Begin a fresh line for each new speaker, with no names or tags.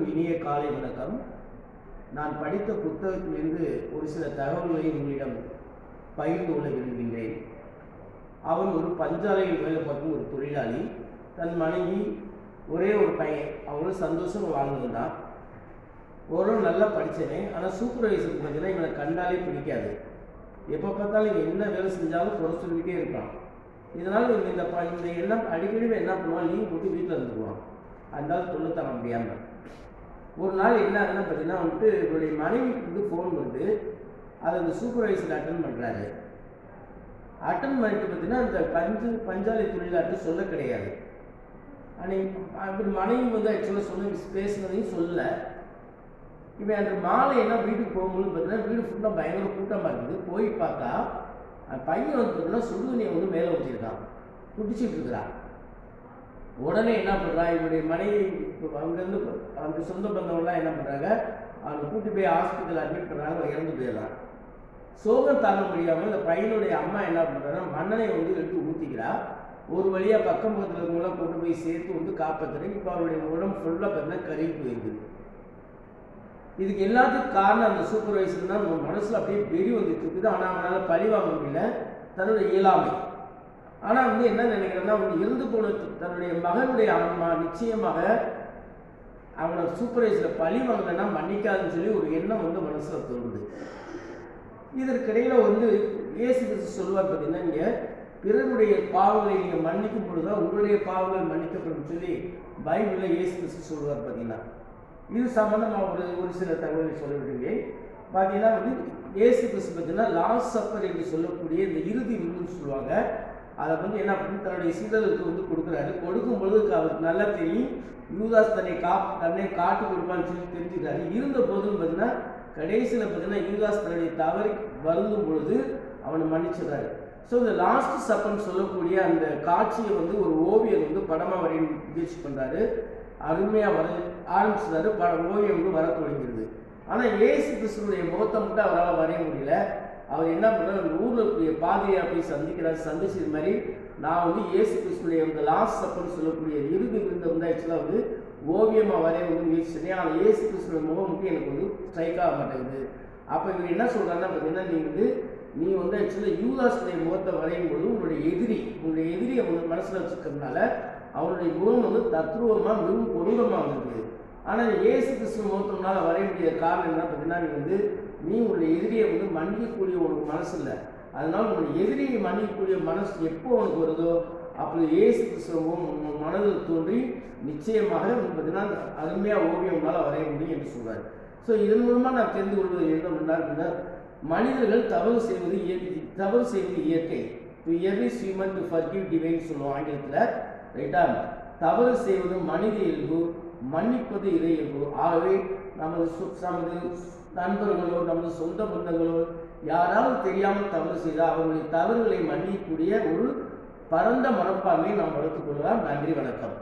இனிய காலை வணக்கம். நான் படித்த புத்தகத்திலிருந்து ஒரு சில தகவல்களை உங்களிடம் பகிர்ந்து கொள்ள விரும்புகின்றேன். அவன் ஒரு பஞ்சாலையில் வேலை பார்க்கும் ஒரு தொழிலாளி. தன் மனைவி, ஒரே ஒரு பையன். அவங்களும் சந்தோஷமாக வாழ்ந்துருந்தான். ஓரளவு நல்லா படித்தவன். ஆனால் சூப்பர்வைசருக்கு பார்த்தீங்கன்னா இவனை கண்டாலே பிடிக்காது. எப்போ பார்த்தாலும் இவன் என்ன வேலை செஞ்சாலும் குறை சொல்லிக்கிட்டே இருப்பான். இதனால் இந்த எண்ணம் அடிக்கடி என்ன பண்ணுவான், லீவ் போட்டு வீட்டில் இருந்துக்குவான். அதனால தொல்லை தர முடியாமல் ஒரு நாள் என்ன ஆகுதுன்னா பார்த்தீங்கன்னா இவருடைய மனைவிக்கு ஃபோன் வருது. அதை அந்த சூப்பர்வைசர் அட்டன் பண்ணுறாரு. அட்டன் பண்ணிட்டு பார்த்தீங்கன்னா அந்த பஞ்சாலை தொழிலாட்டு சொல்ல கிடையாது. அன்னைக்கு மனைவி ஆக்சுவலாக சொன்ன பேசுனதையும் சொல்லலை. இவன் அந்த மாலை என்ன வீட்டுக்கு போகும்போது பார்த்தீங்கன்னா வீடு ஃபுல்லாக பயங்கர கூட்டமாக இருக்குது. போய் பார்த்தா அந்த பையன் பார்த்தீங்கன்னா சுடுதண்ணியை மேலே ஊற்றிருக்கான், குடிச்சிட்டு இருக்கிறான். உடனே என்ன பண்ணுறான், இவருடைய மனைவி அங்கேருந்து அந்த சொந்த பந்தவங்களாம் என்ன பண்ணுறாங்க, அவங்க கூட்டி போய் ஹாஸ்பிட்டல் அட்மிட் பண்ணுறாங்க. இறந்து போயிடறான். சோகம் தாங்க முடியாமல் இந்த பையனுடைய அம்மா என்ன பண்ணுறாங்கன்னா மண்ணனை எடுத்து ஊற்றிக்கிறா. ஒரு வழியாக பக்கம் பக்கத்தில் இருக்கவங்களாம் கொண்டு போய் சேர்த்து காப்பாற்றுறேன். இப்போ அவருடைய உடம்பு ஃபுல்லாக பார்த்தீங்கன்னா கருகி போயிருக்குது. இதுக்கு எல்லாத்துக்கும் காரணம் அந்த சூப்பர்வைசர் தான். நம்ம மனசில் அப்படியே வெறி வந்துட்டு இருக்குது. ஆனால் அவனால் பழி வாங்க முடியல, தன்னுடைய இயலாமை. ஆனால் என்ன நினைக்கிறேன்னா இறந்து போன தன்னுடைய மகனுடைய அம்மா நிச்சயமாக அவனை சூப்பர்வைசரை பழி வாங்கினா மன்னிக்காதுன்னு சொல்லி ஒரு எண்ணம் மனசில் தோணுது. இதற்கிடையில் இயேசு கிறிஸ்து சொல்லுவார் பார்த்தீங்கன்னா, நீங்கள் பிறருடைய பாவங்களை நீங்கள் மன்னிக்கும் பொழுதுதான் உங்களுடைய பாவங்கள் மன்னிக்கப்படும் சொல்லி பைபிளில் இயேசு கிறிஸ்து சொல்லுவார். பார்த்தீங்கன்னா இது சம்பந்தமாக ஒரு சில தகவலை சொல்ல விடுவேன். பார்த்தீங்கன்னா இயேசு கிறிஸ்து பார்த்தீங்கன்னா லாஸ்ட் சப்பர் என்று சொல்லக்கூடிய இந்த இறுதி விருந்துன்னு சொல்லுவாங்க. அதை என்ன பண்ணி தன்னுடைய சீடர்களுக்கு கொடுக்குறாரு. கொடுக்கும்பொழுது அவருக்கு நல்லா தெரியும் யூதாஸ் தன்னை காட்டு கொடுப்பான்னு சொல்லி தெரிஞ்சுக்கிறாரு. இருந்த போதுன்னு பார்த்தீங்கன்னா கடைசியில் பார்த்தீங்கன்னா யூதாஸ் தன்னுடைய தவறி வருந்தும் பொழுது அவனை மன்னிச்சிடுறாரு. ஸோ இந்த லாஸ்ட் சப்பர்னு சொல்லக்கூடிய அந்த காட்சியை ஒரு ஓவியர் படமாக வரைய முயற்சி பண்ணுறாரு. அருமையாக ஆரம்பிச்சிட்டாரு. ஓவியம் வர தொடங்கிறது. ஆனால் இயேசு கிறிஸ்துவனுடைய முகத்தை மட்டும் அவரால் வரைய முடியல. அவர் என்ன பண்ணுறாரு, ஊரில் இருக்கக்கூடிய பாதிரியாக போய் சந்திக்கிறார். சந்திச்சது மாதிரி நான் இயேசு கிறிஸ்துடைய இந்த லாஸ்ட் சப்பர்னு சொல்லக்கூடிய இறுதி விருந்தை ஆக்சுவலாக ஓவியமாக வரைய முயற்சி பண்ணி, ஆனால் இயேசு கிறிஸ்துடைய முகம் எனக்கு ஸ்ட்ரைக் ஆக மாட்டேங்குது. அப்போ இவர் என்ன சொல்கிறாருன்னா பார்த்தீங்கன்னா, நீ ஆக்சுவலாக யூதாஸுடைய முகத்தை வரையும் பொழுது உன்னுடைய எதிரியை மனசில் வச்சுக்கிறதுனால அவனுடைய முகம் தத்ரூபமாக மிகவும் கொடூரமாக இருக்குது. ஆனால் இயேசு கிறிஸ்துவ முகத்தினால வரைய முடியாத காரணம் என்ன பார்த்தீங்கன்னா, நீ உன்னுடைய எதிரியை மன்னிக்கக்கூடிய உனக்கு மனசு இல்லை. அதனால் உன்னுடைய எதிரியை மன்னிக்கக்கூடிய மனசு எப்போ உனக்கு வருதோ அப்போ இயேசு கிறிஸ்துவம் மனதில் தோன்றி நிச்சயமாக பார்த்தீங்கன்னா அருமையாக ஓவியம்னால வரைய முடியும் என்று சொல்கிறார். ஸோ இதன் மூலமாக நான் தெரிந்து கொள்வது என்ன பண்ணார், மனிதர்கள் தவறு செய்வது இயற்கை. To every human to forgive divine சொல்லுவோம் ஆங்கிலத்தில். ரைட்டா? தவறு செய்வது மனித இயல்பு, மன்னிப்பது இறை இயல்பு. ஆகவே நமது நண்பர்களோ நமது சொந்த பந்தங்களோ யாராவது தெரியாமல் தவறு செய்தால் அவர்களுடைய தவறுகளை மன்னிக்கக்கூடிய ஒரு பரந்த மனப்பான்மையை நாம் வளர்த்துக் கொள்ளலாம். நன்றி, வணக்கம்.